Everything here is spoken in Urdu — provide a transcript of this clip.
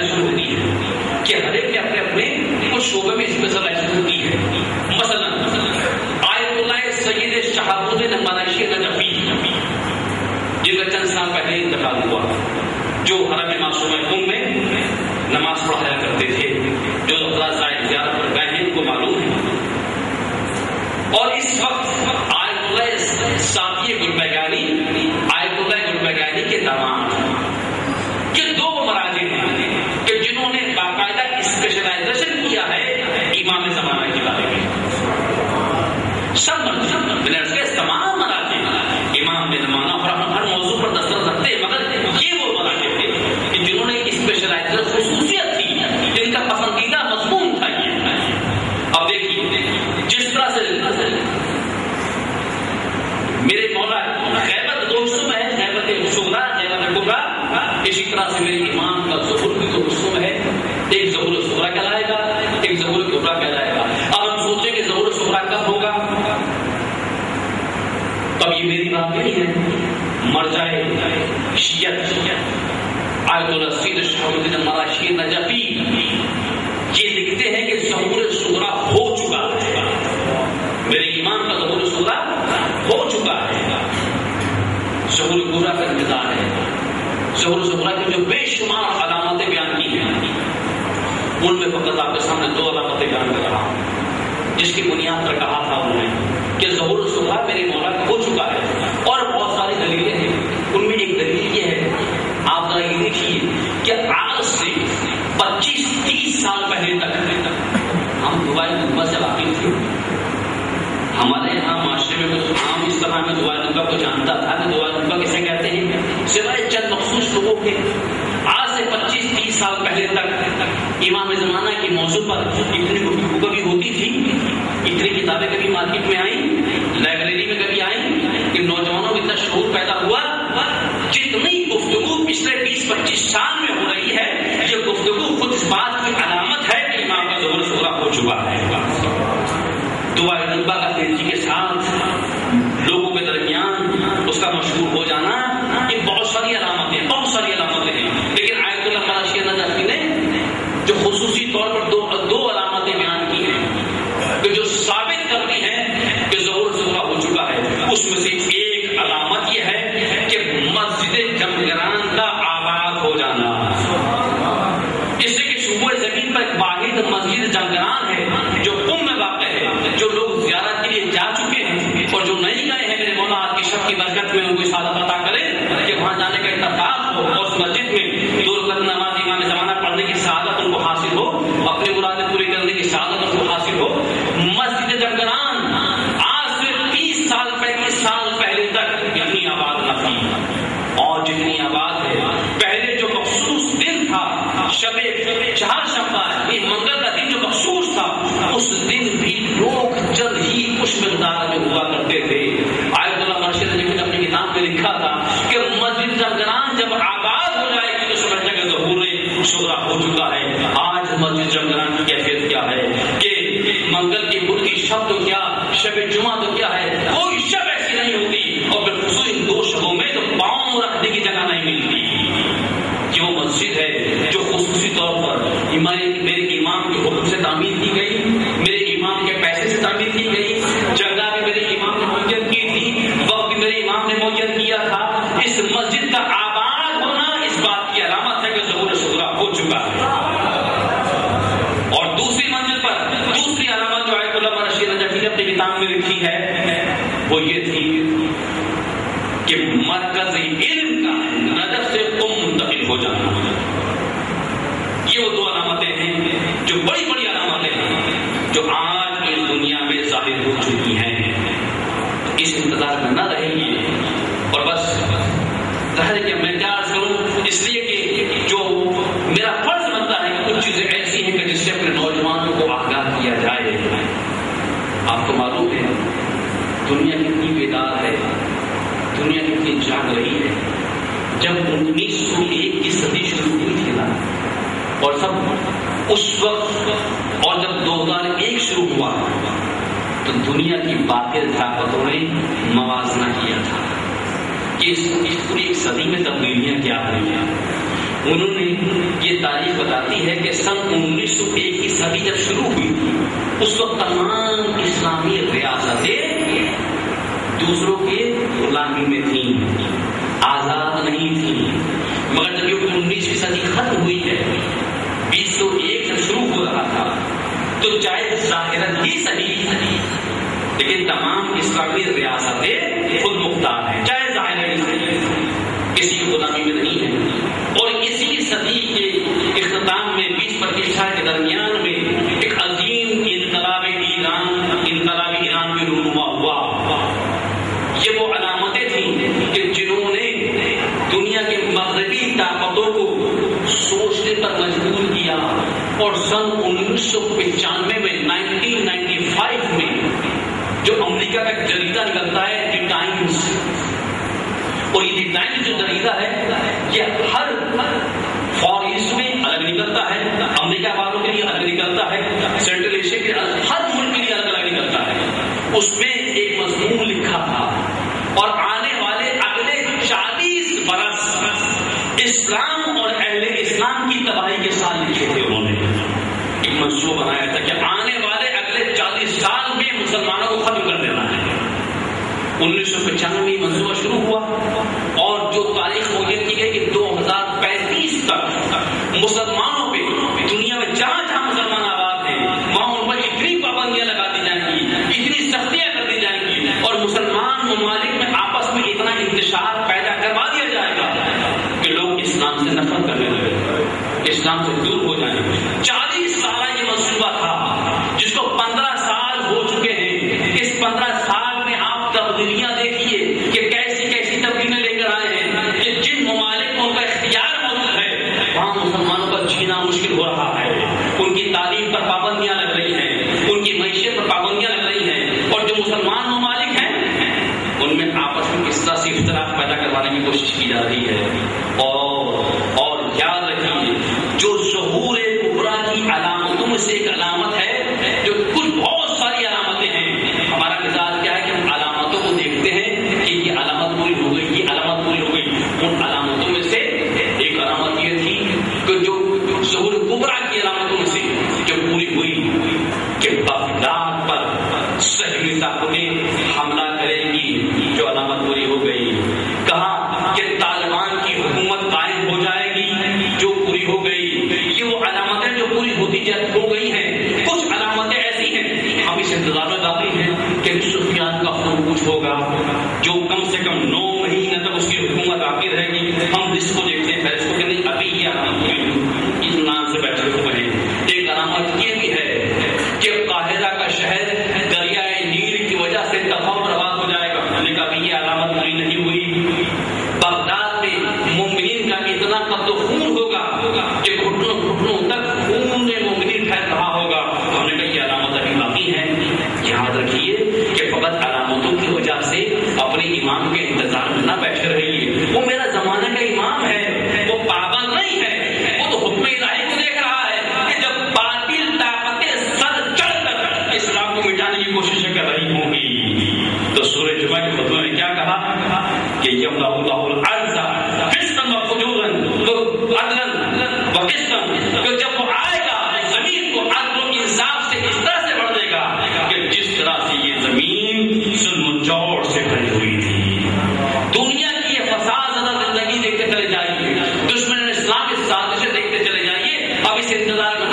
شروع ہوتی ہے کہ ہر ایک نے اپنے اپنے کچھ شعبے میں اسپیشلائزیشن کی ہے. مثلا آیت اللہ سید شہاب الدین ملائشی نجفی جن کا چند سال پہلے انتقال ہوا، جو حرم معصومہ میں نماز پڑھایا کرتے تھے، جو افراد زائد زیارت پر گئے ہیں ان کو معلوم ہے. اور اس وقت آیت اللہ ساتھی گلبگانی آیت اللہ گلبگانی کے داماد، یہ دو مراجع ہیں کہ جنہوں نے باقاعدہ اسپیشلائزیشن کیا ہے امام زمانہ کے بارے میں. سب تمام مراجع امام زمانہ اور ہر موضوع پر دسترس رکھتے ہیں، مگر یہ وہ مراجع تھے کہ جنہوں نے اسپیشلائزیشن خصوصیت تھی، جن کا پسندیدہ مضمون تھا یہ. اب دیکھیے جس طرح سے میرے مولا غیبت دو حصوں میں ہے، غیبت صغریٰ، غیبت کبریٰ، اسی طرح سے میرے امام کا ظہور بھی دو حصوں میں ہے، ایک ظہور صغریٰ کہلائے گا، ایک ظہور کبریٰ کہلائے گا. اب ہم سوچیں کہ ظہور صغریٰ کب ہوگا؟ تب یہ میری بات نہیں ہے، مرجع شیعت آیت اللہ سید شہاب الدین ملائشی نجفی یہ لکھتے ہیں کہ ظہور صغریٰ ہو چکا ہے، میرے امام کا ظہور صغریٰ ہو چکا ہے. ظہور کبریٰ کا انتظار ہے. ظہور صغریٰ کی جو بے شمار علامتیں بیان کی ہیں ان میں فقط آپ کے سامنے دو علامتیں بیان کر رہا ہوں، جس کی بنیاد پر کہا تھا انہوں نے کہ ظہور صغریٰ میرے مولا کا ہو چکا ہے. اور بہت ساری دلیلیں ہیں، ان میں ایک دلیل یہ ہے، آپ ذرا یہ دیکھیے کہ آج سے 25-30 سال پہلے تک ہم دعائے نبوت سے واقف تھے. ہمارے یہاں معاشرے میں کچھ عام اس طرح میں دعائے نبوت کو جانتا تھا کہ دعائے نبوت کسے کہتے ہیں، سوائے چند مخصوص لوگوں کے. آج سے 25-30 سال پہلے تک امام زمانہ کے موضوع پر اتنی گفتگو کبھی ہوتی تھی، اتنی کتابیں کبھی مارکیٹ میں آئیں، لائبریری میں کبھی آئیں کہ نوجوانوں میں اتنا شعور پیدا ہوا. جتنی گفتگو پچھلے 20-25 سال میں ہو رہی ہے، یہ گفتگو خود اس بات کی علامت ہے کہ امام کا ظہور صغریٰ ہو چکا ہے. دعائے نبوت کا تیزی کے ساتھ لوگوں کے درمیان اس کا مشہور ہو جانا، یہ بہت ساری علامتیں ہیں. لیکن آیت اللہ ملائشی نجفی نے جو خصوصی طور پر دو علامتیں بیان کی ہیں کہ جو ثابت کرتی ہیں کہ ظہور صغریٰ ہو چکا ہے، اس میں سے ایک علامت یہ ہے کہ مسجد جمگران کا آباد ہو جانا. اس سے کہ شعبۂ زمین پر ایک واحد مسجد جمگران ہے جو قم میں واقع ہے. جو لوگ زیارت کے لیے جا چکے ہیں اور جو نہیں گئے ہیں، میرے مولا کی شب کی برکت میں ان کو سعادت عطا کرے کہ وہاں جانے کا اتفاق ہو اور اس مسجد میں 2 رکعت نماز امام زمانہ پڑھنے کی سعادت ان کو حاصل ہو، اپنی مرادیں پوری کرنے کی سعادت ان کو حاصل ہو. مسجد جمگران آج سے 30 سال پہلے تک اتنی آباد نہ تھی، اور جتنی آباد ہے پہلے جو مخصوص دن تھا شب چہارشنبہ، یہ منگل کا دن جو مخصوص تھا، اس دن بھی لوگ جلد ہی کچھ مقدار میں ہوا کرتے تھے. آیت اللہ ملائشی نجفی نے اپنی کتاب میں لکھا تھا کہ مسجد جمگران جب آباد ہو جائے گی تو سمجھنے کا ظہور صغریٰ ہو چکا ہے. آج مسجد جمگران کی کیفیت کیا ہے کہ منگل کی بدھ کی شب تو کیا، شب جمعہ تو کیا ہے، کوئی شب ایسی نہیں ہوتی، اور بالخصوص ان 2 شبوں میں تو پاؤں رکھنے کی جگہ نہیں ملتی. جو مسجد ہے جو خصوصی طور پر میرے امام کے حکم سے تعمیر کی گئی، میرے امام کے پیسے سے تعمیر کی گئی، جگہ بھی میرے امام نے معین کی تھی، وقت بھی میرے امام نے معین کیا تھا، اس مسجد کا آباد ہونا اس بات کی علامت ہے کہ ظہور صغریٰ ہو چکا ہے. اور دوسری منزل پر دوسری علامت جو آیت اللہ ملائشی نجفی نے اپنی کتاب میں لکھی ہے وہ یہ تھی کہ مرکز علم کا نجف سے قم منتقل ہو جانا. یہ وہ 2 علامتیں ہیں جو بڑی بڑی علامتیں ہیں جو آج اس دنیا میں ظاہر ہو چکی ہیں. اس انتظار میں نہ رہیے اور بس ظاہر ہے کہ میں کیا عرض کروں، اس لیے کہ جو میرا فرض بنتا ہے کہ کچھ چیزیں ایسی ہیں کہ جس سے اپنے نوجوانوں کو آگاہ کیا جائے. آپ کو معلوم ہے دنیا کتنی بیدار ہے، دنیا کتنی جاگ رہی ہے. جب 1901 کی صدی شروع ہوئی تھی نا، اور سب اس وقت، اور جب 2001 شروع ہوا تو دنیا کی باطل طاقتوں نے موازنہ کیا تھا کہ اس پوری ایک صدی میں تبدیلیاں کیا ہوئی ہیں. انہوں نے یہ تاریخ بتاتی ہے کہ سن 1901 کی صدی جب شروع ہوئی اس وقت تمام اسلامی ریاستیں دوسروں کے غلامی میں تھیں، آزاد نہیں تھیں، مگر جب یہ 19ویں صدی ختم ہوئی ہے، 2001 جب شروع ہو رہا تھا، تو چاہے ظاہراً ہی صحیح لیکن تمام اسلامی ریاستیں خود مختار ہیں، چاہے ظاہراً ہی صحیح، کسی کی غلامی میں نہیں ہے۔ اور اسی صدی کے اختتام میں 20-25 کے درمیان میں ایک عظیم انقلاب ایران میں رونما ہوا۔ یہ وہ علامتیں تھیں کہ جنہوں نے دنیا کے مغربی طاقتوں کو سوچنے پر مجبور کیا، اور سن 1995 میں 1995 میں جو امریکہ کا ایک جریدہ نکلتا ہے دی ٹائمز، اور یہ دی ٹائمز جو جریدہ ہے یہ ہر فار ایسٹ میں الگ نکلتا ہے، امریکہ والوں کے لیے الگ نکلتا ہے، سینٹرل ایشیا کے ہر ملک کے لیے الگ الگ نکلتا ہے۔ اس میں ایک مضمون لکھا تھا، اور آنے والے اگلے 40 برس اسلام اور اہل اسلام کی تباہی کے سال لکھے تھے۔ انہوں نے ایک منصوبہ بنایا تھا کہ آنے والے اگلے 40 سال میں مسلمانوں کو ختم کر دینا ہے۔ 1995 میں منصوبہ شروع ہوا، اور جو تاریخ مقرر کی گئی کہ 2035 تک مسلمانوں پہ دنیا میں جہاں جہاں مسلمان آباد ہیں وہاں ان پر اتنی پابندیاں لگا دی جائیں گی، اتنی سختیاں کر دی جائیں گی، اور مسلمان ممالک میں آپس میں اتنا انتشار پیدا کروا دیا جائے گا کہ لوگ اسلام سے نفرت کرنے لگے، اسلام سے دور ہو جائیں گے۔ 40 سالہ یہ منصوبہ تھا جس کو 15 سال ہو چکے ہیں۔ اس 15 سال میں آپ تبدیلیاں دیکھیے کہ کیسی کیسی تبدیلیاں لے کر آئے ہیں، کہ جن ممالک میں ان کا اختیار موجود ہے وہاں مسلمانوں کا جینا مشکل ہو رہا ہے، ان کی تعلیم پر پابندیاں لگ رہی ہیں، ان کی معیشت پر پابندیاں لگ رہی ہیں، اور جو مسلمان ممالک ہیں ان میں آپس میں کس طرح سے اختلاف پیدا کروانے کی کوشش کی جا رہی ہے۔ اور یاد رکھیے جو ظہور کبریٰ کی علامتوں میں سے ایک علامت ہے، جو کچھ بہت ساری علامتیں ہیں، ہمارا مزاج کیا ہے کہ ہم علامتوں کو دیکھتے ہیں کہ یہ علامت پوری ہو گئی، یہ علامت پوری ہو گئی۔ ان علامتوں میں سے ایک علامت یہ تھی کہ جو ظہور کبریٰ کی علامتوں میں سے جو پوری ہوئی کہ بغداد پر صہیونی طاقتیں حملہ کریں گی، جو علامت پوری ہو گئی۔ کہا کہ طالبان کی حکومت قائم ہو جائے گی، جو پوری ہو گئی۔ یہ وہ علامتیں جو پوری ہوتی ہو گئی ہیں۔ کچھ علامتیں ایسی ہیں ہم اس انتظار میں جاتے ہیں کہ سفیان کا خروج ہوگا، جو کم سے کم 9 مہینے تک اس کی حکومت باقی رہے گی۔ ہم اس کو دیکھتے ہیں، پھر اس کو کہ نہیں ابھی یہ علامت اطمینان سے بیٹھے ہوئے ہیں۔ ایک علامت یہ بھی ہے کہ قاہرہ کا شہر دریائے نیل کی وجہ سے تباہ و برباد ہو جائے گا، یعنی کہ ابھی یہ علامت پوری نہیں ہوئی۔ بغداد میں مومنین کا اتنا قتل و خون ہوگا کہ گھٹنوں تک خون مومنین ٹھہر رہا ہوگا، ہم نے کہا یہ علامت ابھی باقی ہے۔ یاد رکھیے کہ فقط علامتوں کی وجہ سے اپنے امام کے انتظار میں نہ بیٹھے رہیے۔ وہ میرا زمانہ کا امام ہے، وہ پابند نہیں ہے، وہ تو حکم الہی کو دیکھ رہا ہے کہ جب باطل طاقتیں سر چڑھ کر اسلام کو مٹانے کی کوششیں کر رہی ہوں گی، تو سورہ جمعہ کے خطبے میں کیا کہا کہ یملأ اللہ الارض قسطا وفجورا عدلا وقسطا، کہ جب وہ آئے گا زمین کو عدل و انصاف سے اس طرح سے بڑھ دے گا کہ جس طرح سے یہ زمین ظلم و جور سے بھری ہوئی تھی۔ دنیا کی یہ فساد زدہ زندگی دیکھتے چلے جائیے، دشمن اسلام کی سازشیں دیکھتے چلے جائیے۔ اب اس انتظار